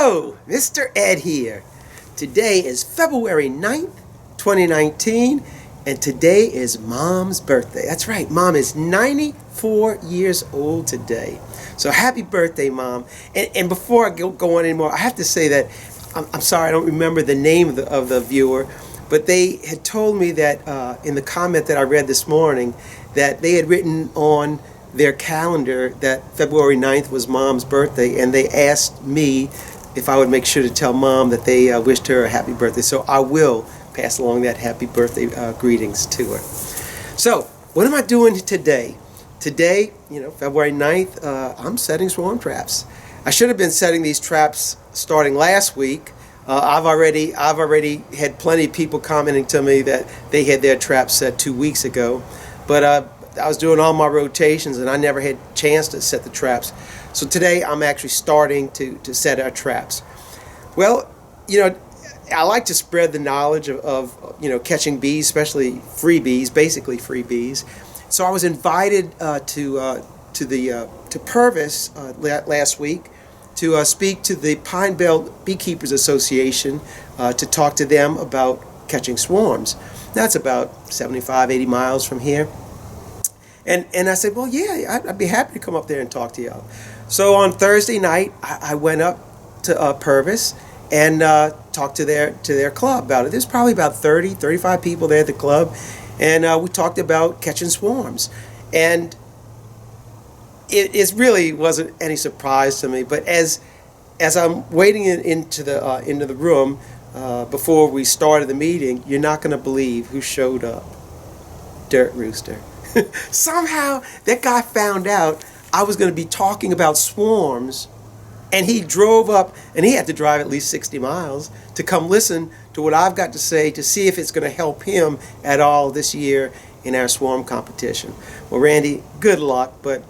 Hello, Mr. Ed here. Today is February 9th, 2019, and today is Mom's birthday. That's right, Mom is 94 years old today. So happy birthday, Mom. And before I go on anymore, I have to say that I'm sorry I don't remember the name of the viewer, but they had told me that in the comment that I read this morning that they had written on their calendar that February 9th was Mom's birthday, and they asked me if I would make sure to tell Mom that they wished her a happy birthday. So I will pass along that happy birthday greetings to her. So what am I doing today? Today, February 9th, I'm setting swarm traps. I should have been setting these traps starting last week. I've already had plenty of people commenting to me that they had their traps set 2 weeks ago, but I was doing all my rotations and I never had a chance to set the traps. So today I'm actually starting to set our traps. Well, I like to spread the knowledge of catching bees, especially free bees, basically free bees. So I was invited to Purvis last week to speak to the Pine Belt Beekeepers Association to talk to them about catching swarms. That's about 75, 80 miles from here. And I said, well, yeah, I'd be happy to come up there and talk to y'all. So on Thursday night, I went up to Purvis and talked to their club about it. There's probably about 30, 35 people there at the club, and we talked about catching swarms. And it really wasn't any surprise to me. But as I'm waiting into the room before we started the meeting, you're not going to believe who showed up. Dirt Rooster. Somehow that guy found out I was going to be talking about swarms, and he drove up, and he had to drive at least 60 miles to come listen to what I've got to say to see if it's going to help him at all this year in our swarm competition. Well, Randy, good luck, but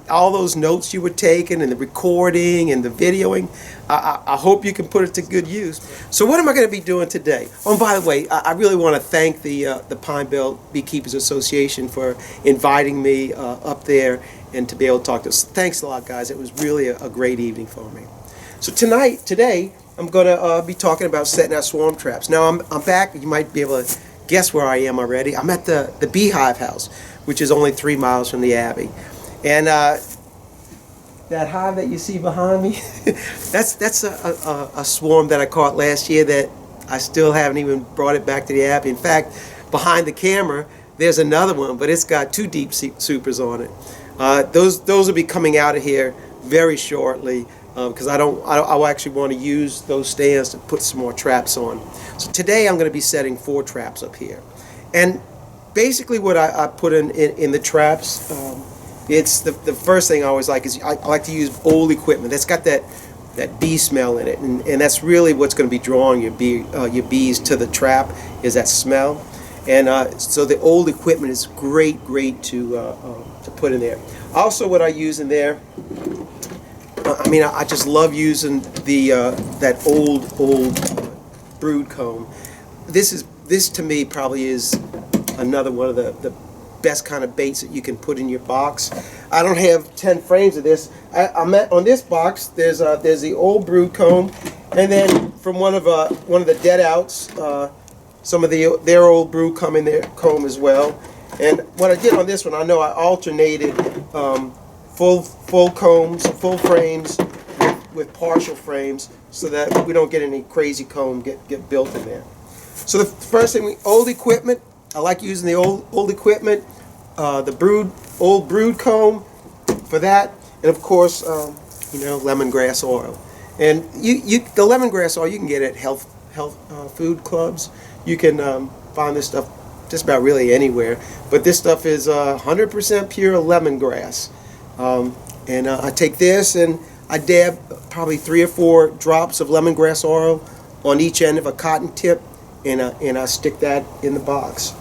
all those notes you were taking and the recording and the videoing, I hope you can put it to good use. So what am I going to be doing today? Oh, and by the way, I really want to thank the Pine Belt Beekeepers Association for inviting me up there and to be able to talk to us. Thanks a lot, guys. It was really a great evening for me. So today, I'm going to be talking about setting our swarm traps. Now, I'm back. You might be able to guess where I am already. I'm at the Beehive House, which is only 3 miles from the Abbey. And that hive that you see behind me, that's a swarm that I caught last year that I still haven't even brought it back to the Abbey. In fact, behind the camera, there's another one, but it's got 2 deep supers on it. Those will be coming out of here very shortly, because I actually want to use those stands to put some more traps on. So today I'm going to be setting 4 traps up here. And basically what I put in the traps, it's the first thing I always like is I like to use old equipment that's got that bee smell in it, and that's really what's going to be drawing your bees to the trap, is that smell. And so the old equipment is great to put in there. Also, what I use in there, I just love using that old brood comb. This to me probably is another one of the best kind of baits that you can put in your box. I don't have 10 frames of this. On this box there's the old brood comb, and then from one of the dead outs, some of their old brood comb in their comb as well. And what I did on this one, I alternated full combs, full frames with partial frames, so that we don't get any crazy comb get built in there. So the first thing, old equipment. I like using the old equipment, the old brood comb for that, and of course, lemongrass oil. And the lemongrass oil you can get at health food clubs. You can find this stuff just about really anywhere. But this stuff is 100% pure lemongrass. And I take this and I dab probably 3 or 4 drops of lemongrass oil on each end of a cotton tip, and I stick that in the box.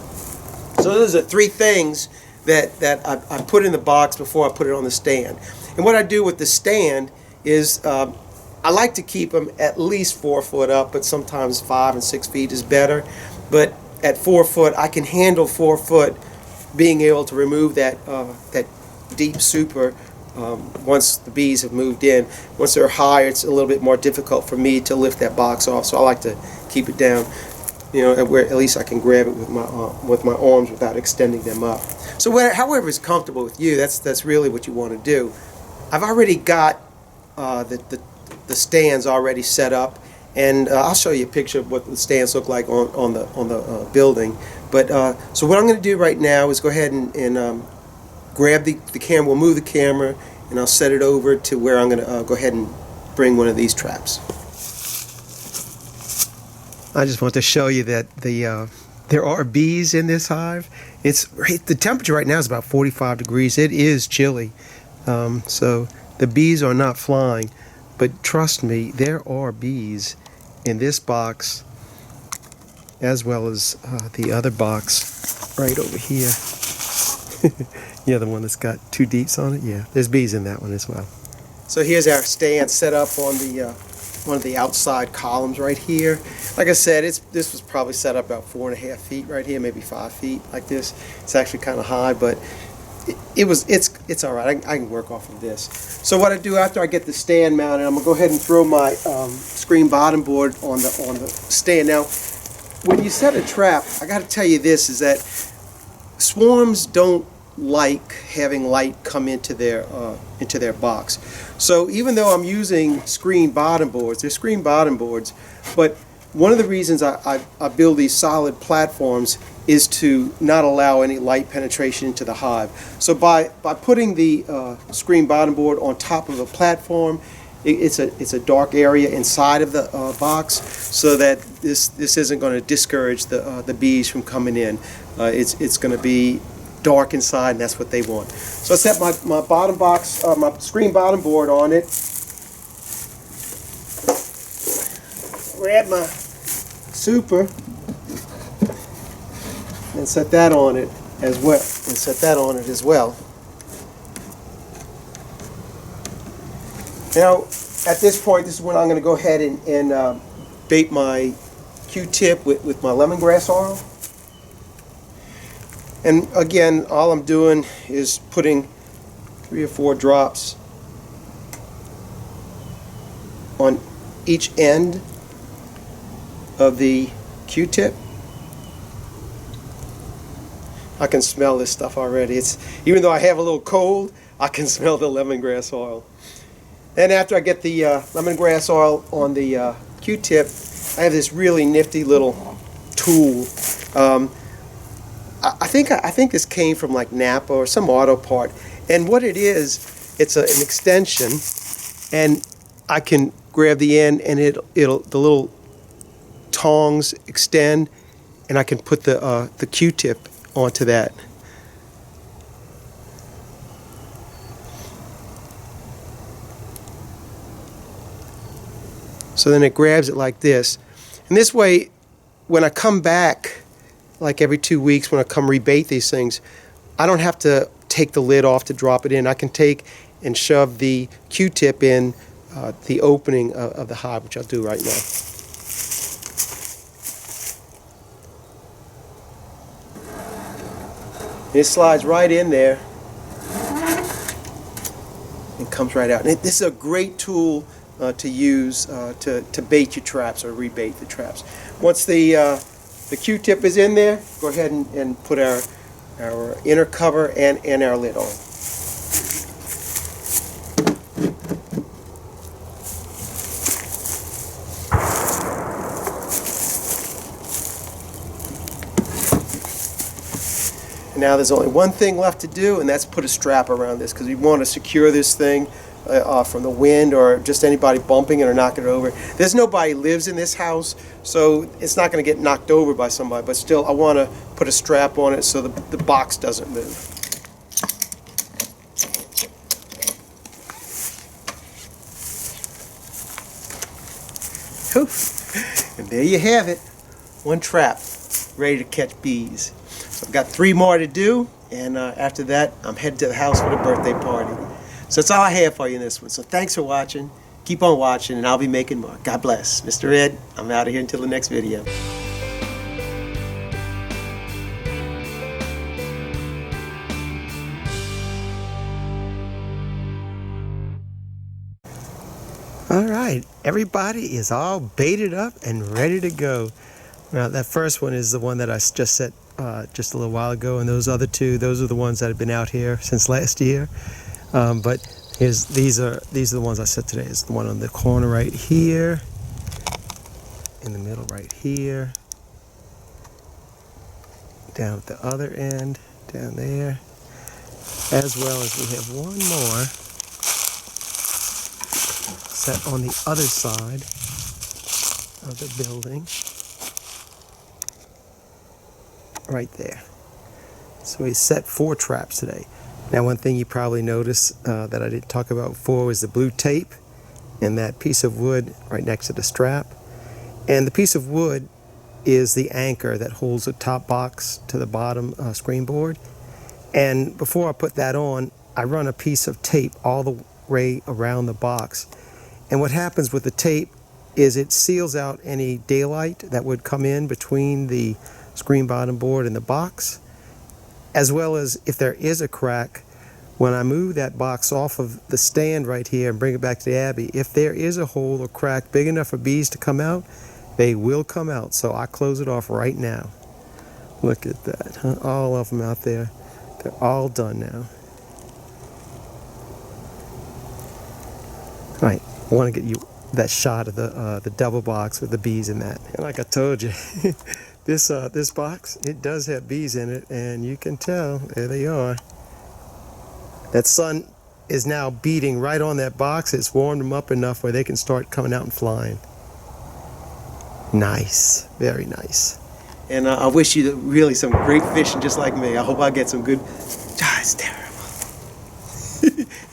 So those are 3 things that I put in the box before I put it on the stand. And what I do with the stand is I like to keep them at least 4 foot up, but sometimes 5 and 6 feet is better. But at 4 foot, I can handle 4 foot being able to remove that deep super once the bees have moved in. Once they're higher, it's a little bit more difficult for me to lift that box off, so I like to keep it down, you know, where at least I can grab it with my arms without extending them up. So however is comfortable with you, that's really what you want to do. I've already got the stands already set up, and I'll show you a picture of what the stands look like on the building. But so what I'm going to do right now is go ahead and grab the camera. We'll move the camera, and I'll set it over to where I'm going to go ahead and bring one of these traps. I just want to show you that there are bees in this hive. The temperature right now is about 45 degrees. It is chilly, so the bees are not flying. But trust me, there are bees in this box, as well as the other box right over here. Yeah, the one that's got 2 deeps on it. Yeah, there's bees in that one as well. So here's our stand set up on the one of the outside columns right here. Like I said, this was probably set up about 4.5 feet right here, maybe 5 feet like this. It's actually kind of high, but it's all right. I can work off of this. So what I do after I get the stand mounted, I'm gonna go ahead and throw my screen bottom board on the stand. Now, when you set a trap, I got to tell you this, is that swarms don't like having light come into their box. So even though I'm using screen bottom boards, they're screen bottom boards, but one of the reasons I build these solid platforms is to not allow any light penetration into the hive. So by putting the screen bottom board on top of a platform, it's a dark area inside of the box, so that this isn't going to discourage the bees from coming in. It's going to be dark inside, and that's what they want. So I set my bottom box, my screen bottom board on it. Grab my super and set that on it as well. Now, at this point, this is when I'm going to go ahead and bait my Q-tip with my lemongrass oil. And again, all I'm doing is putting 3 or 4 drops on each end of the Q-tip. I can smell this stuff already. Even though I have a little cold, I can smell the lemongrass oil. And after I get the lemongrass oil on the Q-tip, I have this really nifty little tool. I think this came from like Napa or some auto part, and what it is, it's an extension, and I can grab the end, and the little tongs extend, and I can put the Q-tip onto that. So then it grabs it like this, and this way, when I come back, like every 2 weeks when I come rebait these things, I don't have to take the lid off to drop it in. I can take and shove the Q-tip in the opening of the hive, which I'll do right now. It slides right in there and comes right out. And this is a great tool to use to bait your traps or rebait the traps. Once the Q-tip is in there, go ahead and put our inner cover and our lid on. And now there's only one thing left to do, and that's put a strap around this, because we want to secure this thing from the wind or just anybody bumping it or knocking it over. There's nobody lives in this house, so it's not going to get knocked over by somebody, but still I want to put a strap on it so the box doesn't move. And there you have it, one trap ready to catch bees. So I've got 3 more to do, and after that I'm headed to the house for the birthday party. So that's all I have for you in this one. So thanks for watching. Keep on watching, and I'll be making more. God bless. Mr. Ed, I'm out of here until the next video. everybody is all baited up and ready to go. Now that first one is the one that I just set just a little while ago, and those other two, those are the ones that have been out here since last year. But these are the ones I set today. It's the one on the corner right here, in the middle right here, down at the other end, down there, as well as we have one more set on the other side of the building, right there. So we set 4 traps today. Now one thing you probably noticed that I didn't talk about before was the blue tape and that piece of wood right next to the strap. And the piece of wood is the anchor that holds the top box to the bottom screen board. And before I put that on, I run a piece of tape all the way around the box. And what happens with the tape is it seals out any daylight that would come in between the screen bottom board and the box, as well as if there is a crack, when I move that box off of the stand right here and bring it back to the Abbey, if there is a hole or crack big enough for bees to come out, they will come out. So I close it off right now. Look at that, huh? All of them out there. They're all done now. All right, I want to get you that shot of the double box with the bees in that. And like I told you, this box, it does have bees in it, and you can tell, there they are. That sun is now beating right on that box. It's warmed them up enough where they can start coming out and flying. Nice, very nice. And I wish you really some great fishing just like me. I hope I get some good. It's terrible.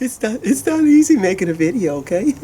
It's not easy making a video, okay?